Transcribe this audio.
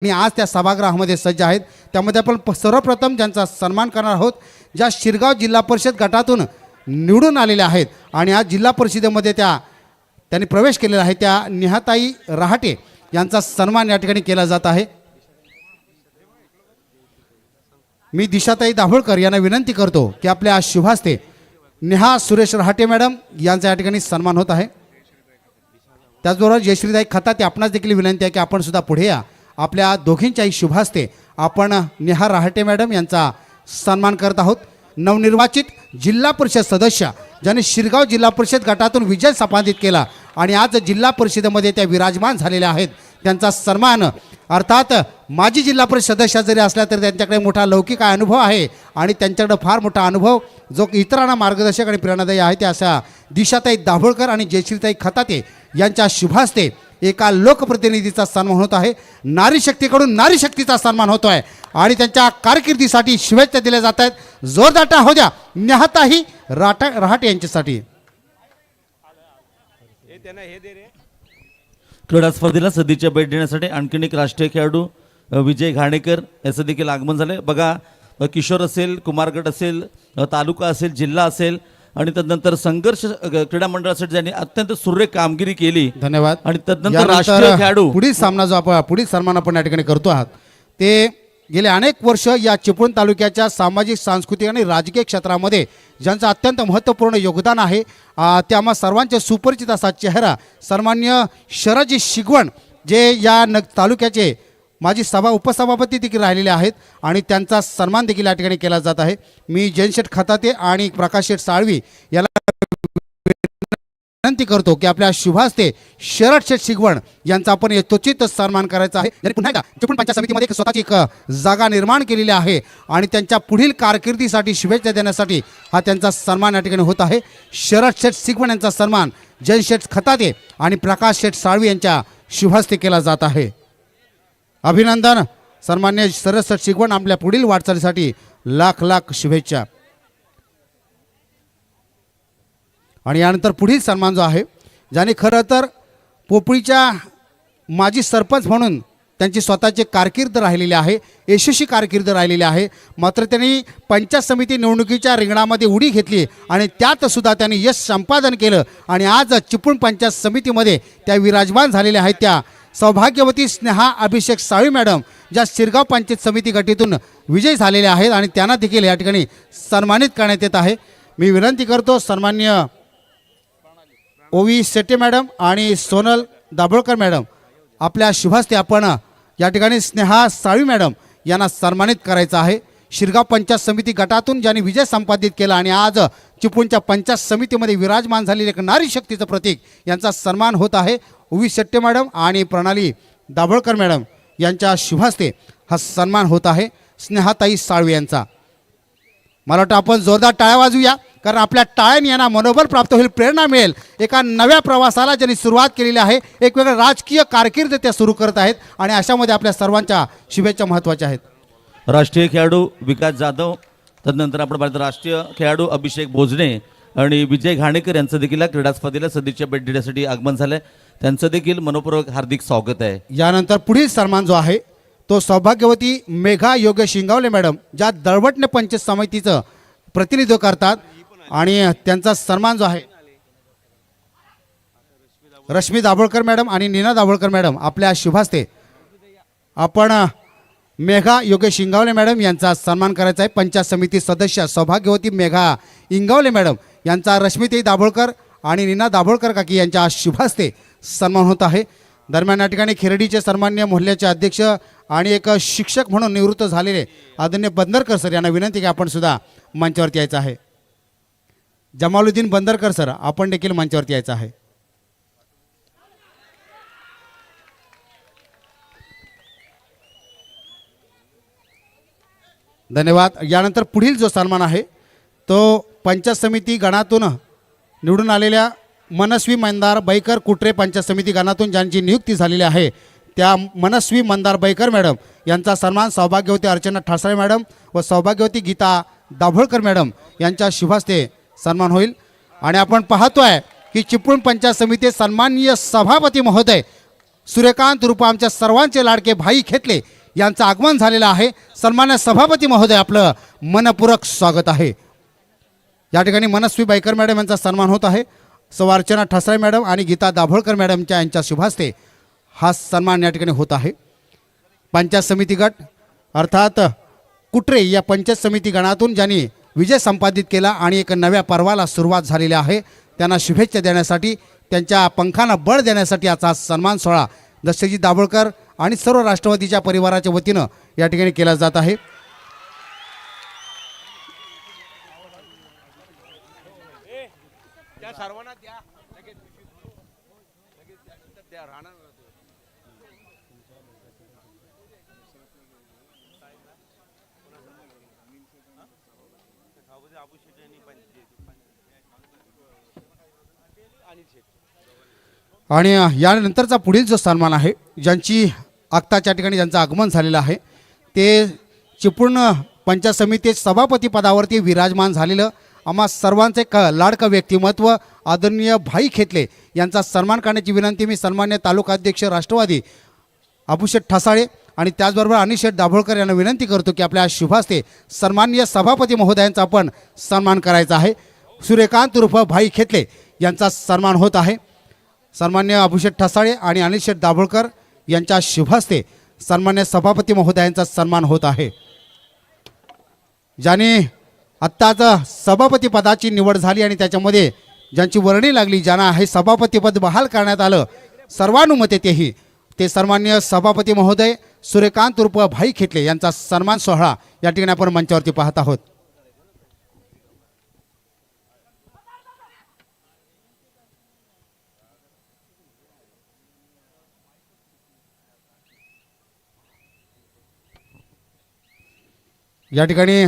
आणि आज त्या सभागृहामध्ये सज्ज आहेत। त्यामध्ये आपण सर्वप्रथम ज्यांचा सन्मान करणार आहोत, ज्या शिरगाव जिल्हा परिषद गटातून निवडून आलेल्या आहेत आणि आज जिल्हा परिषदेमध्ये त्यांनी प्रवेश केलेला आहे, त्या नेहाताई रहाटे यांचा सन्मान या ठिकाणी केला जात आहे। मी दिशाताई दाभोळकर यांना विनंती करतो की आपल्या शुभास्ते नेहा सुरेश रहाटे मॅडम यांचा या ठिकाणी सन्मान होत आहे। त्याचबरोबर जयश्रीताई खताते आपणास देखील विनंती आहे की आपण सुद्धा पुढे या। आपल्या दोघींच्याही शुभास्ते आपण नेहा रहाटे मॅडम यांचा सन्मान करत आहोत। नवनिर्वाचित जिल्हा परिषद सदस्य ज्यांनी शिरगाव जिल्हा परिषद गटातून विजय संपादित केला आणि आज जिल्हा परिषदेमध्ये त्या विराजमान झालेल्या आहेत, त्यांचा सन्मान। अर्थात माजी जिल्हा परिषद सदस्य जरी असल्या तरी त्यांच्याकडे मोठा लौकिक अनुभव आहे आणि त्यांच्याकडे फार मोठा अनुभव जो इतरांना मार्गदर्शक आणि प्रेरणादायी आहे। त्या अशा दिशाताई दाभोळकर आणि जयश्रीताई खताते यांच्या शुभास्ते एका लोकप्रतिनिधीचा सन्मान होत आहे। नारी शक्तीकडून नारी शक्तीचा सन्मान होतो आहे आणि त्यांच्या कारकिर्दीसाठी शुभेच्छा दिल्या जात आहेत। जोरदार टाळ्या हो द्या नेहाताई रहाटे यांच्यासाठी। क्रीडा स्पर्धेला सदीच्या भेट देण्यासाठी आणखीन एक राष्ट्रीय खेळाडू विजय घाणेकर याचं देखील आगमन झाले। बघा, किशोर असेल, कुमारगट असेल, तालुका असेल, जिल्हा असेल आणि तदनंतर संघर्ष क्रीडा मंडळासाठी ज्यांनी अत्यंत सुरेख कामगिरी केली। धन्यवाद। आणि तदनंतर राष्ट्रीय खेळाडू पुढील सामना जो आपण पुढील सन्मान आपण या ठिकाणी करतो आहात ते गेले अनेक वर्ष या चिपळूण तालुक्याच्या सामाजिक, सांस्कृतिक आणि राजकीय क्षेत्रामध्ये ज्यांचं अत्यंत महत्त्वपूर्ण योगदान आहे, त्या आम्हा सर्वांचे सुपरिचित असा चेहरा सन्मान्य शरजी शिगवण जे या तालुक्याचे माजी उपसभापती देखील राहिलेले आहेत आणि त्यांचा सन्मान देखील या ठिकाणी केला जात आहे। मी जयशेठ खताते आणि प्रकाश शेठ साळवी याला विनंती करतो की आपल्या शुभास्ते शरद शेठ शिगवण यांचा आपण यथोचित सन्मान करायचा आहे। त्यांनी पुन्हा एकदा चिपळूण पंचायत समितीमध्ये स्वतःची एक जागा निर्माण केलेली आहे आणि त्यांच्या पुढील कारकिर्दीसाठी शुभेच्छा देण्यासाठी हा त्यांचा सन्मान या ठिकाणी होत आहे। शरद शेठ शिगवण यांचा सन्मान जयशेठ खताते आणि प्रकाश शेठ साळवी यांच्या शुभास्ते केला जात आहे। अभिनंदन सन्मान्य शरद शेठ शिगवण, आपल्या पुढील वाटचालीसाठी लाख लाख शुभेच्छा। आणि यानंतर पुढील सन्मान जो आहे, ज्याने खरं तर पोपळीच्या माजी सरपंच म्हणून त्यांची स्वतःची कारकीर्द राहिलेली आहे, यशस्वी कारकीर्द राहिलेली आहे, मात्र त्यांनी पंचायत समिती निवडणुकीच्या रिंगणामध्ये उडी घेतली आणि त्यात सुद्धा त्यांनी यश संपादन केलं आणि आज चिपळूण पंचायत समितीमध्ये त्या विराजमान झालेल्या आहेत। त्या सौभाग्यवती स्नेहा अभिषेक साळवी मॅडम ज्या शिरगाव पंचायत समिती गटातून विजयी झालेल्या आहेत आणि त्यांना देखील या ठिकाणी सन्मानित करण्यात येत आहे। मी विनंती करतो सन्मान्य ओवी शेट्टे मॅडम आणि सोनल दाभोळकर मॅडम आपल्या शुभास्ते आपण या ठिकाणी स्नेहा साळवी मॅडम यांना सन्मानित करायचं आहे। शिरगाव पंचायत समिती गटातून ज्यांनी विजय संपादित केला आणि आज चिपळूणच्या पंचायत समितीमध्ये विराजमान झालेले एक नारी शक्तीचं प्रतीक यांचा सन्मान होत आहे। ओवी शेट्टे मॅडम आणि प्रणाली दाभोळकर मॅडम यांच्या शुभास्ते हा सन्मान होत आहे स्नेहाताई साळवी यांचा। मला वाटतं आपण जोरदार टाळ्या वाजवूया, कारण आपल्या टाळ्यांनी यांना मनोबल प्राप्त होईल, प्रेरणा मिळेल। एका नव्या प्रवासाला ज्यांनी सुरुवात केलेली आहे, एक वेगळं राजकीय कारकीर्द त्या सुरू करत आहेत आणि अशामध्ये आपल्या सर्वांच्या शुभेच्छा महत्त्वाच्या आहेत। राष्ट्रीय खेळाडू विकास जाधव, तदनंतर आपण पाहिलं राष्ट्रीय खेळाडू अभिषेक भोजने आणि विजय घाणेकर यांचं देखील क्रीडा स्पर्धेला सदिच्छा भेट देण्यासाठी आगमन झालंय, त्यांचं देखील मनपूर्वक हार्दिक स्वागत आहे। यानंतर पुढील सन्मान जो आहे तो सौभाग्यवती मेघा योगेश शिंगावले मॅडम ज्या दळवटणे पंचायत समितीचं प्रतिनिधित्व करतात आणि त्यांचा सन्मान जो आहे रश्मी दाभोळकर मॅडम आणि नीना दाभोळकर मॅडम आपल्या शुभास्ते आपण मेघा योगेश इंगावले मॅडम यांचा सन्मान करायचा आहे। पंचायत समिती सदस्य सौभाग्यवती मेघा इंगावले मॅडम यांचा रश्मीताई दाभोळकर आणि नीना दाभोळकर काकी यांच्या शुभास्ते सन्मान होत आहे। दरम्यान या ठिकाणी खिरडीचे सन्मान्य मोहल्ल्याचे अध्यक्ष आणि एक शिक्षक म्हणून निवृत्त झालेले आदरणीय बंदरकर सर यांना विनंती की आपण सुद्धा मंचावरती यायचं आहे। जमालुद्दीन बंदरकर सर आपण देखील मंचावरती यायचं आहे। धन्यवाद। यानंतर पुढील जो सन्मान आहे तो पंचायत समिती गणातून निवडून आलेल्या मनस्वी मंदार बैकर कुटरे पंचायत समिती गणातून ज्यांची नियुक्ती झालेली आहे त्या मनस्वी मंदार बैकर मॅडम यांचा सन्मान सौभाग्यवती अर्चना ठासळे मॅडम व सौभाग्यवती गीता दाभोळकर मॅडम यांच्या शुभास्ते सन्मान होईल। आणि आपण पाहतोय की चिपळूण पंचायत समिती सन्माननीय सभापती महोदय सूर्यकांत रूप आमच्या सर्वांचे लाडके भाई खेतले यांचं आगमन झालेलं आहे. सन्मान्य सभापती महोदय आपलं मनपूर्वक स्वागत आहे. या ठिकाणी मनस्वी बाईकर मॅडम यांचा सन्मान होत आहे. सौ अर्चना ठसराय मॅडम आणि गीता दाभोळकर मॅडमच्या यांच्या शुभास्ते हा सन्मान या ठिकाणी होत आहे. पंचायत समिती गट अर्थात कुट्रे या पंचायत समिती गणातून ज्यांनी विजय संपादित केला आणि एक नव्या पर्वाला सुरुवात झालेली आहे, त्यांना शुभेच्छा देण्यासाठी, त्यांच्या पंखांना बळ देण्यासाठी आजचा सन्मान सोहळा दशरथजी दाभोळकर आणि सर्व राष्ट्रवादीच्या परिवाराच्या वतीनं या ठिकाणी केला जात आहे. आणि यानंतरचा पुढील जो सन्मान आहे, ज्यांची आत्ताच्या ठिकाणी ज्यांचं आगमन झालेलं आहे, ते चिपळूण पंचायत समिती सभापती पदावरती विराजमान झालेलं आम्हा सर्वांचे लाडकं व्यक्तिमत्व आदरणीय भाई खेतले यांचा सन्मान करण्याची विनंती मी सन्मान्य तालुकाध्यक्ष राष्ट्रवादी अबुशेठ ठसाळे आणि त्याचबरोबर अनिशेठ दाभोळकर यांना विनंती करतो की आपल्या शुभास्ते सन्माननीय सभापती महोदयांचा आपण सन्मान करायचा आहे. सूर्यकांत उर्फ भाई खेतले यांचा सन्मान होत आहे. सन्मान्य अबुशेठ ठसाळे आणि अनिशेठ दाभोळकर यांच्या शुभास्ते सन्मान्य सभापती महोदयांचा सन्मान होत आहे. ज्याने आत्ताच सभापती पदाची निवड झाली आणि त्याच्यामध्ये ज्यांची वर्णी लागली, ज्यांना हे सभापतीपद बहाल करण्यात आलं सर्वानुमते तेही ते सन्मान्य सभापती महोदय सूर्यकांत उर्फ भाई खेतले यांचा सन्मान सोहळा या ठिकाणी आपण मंचावरती पाहत आहोत. या ठिकाणी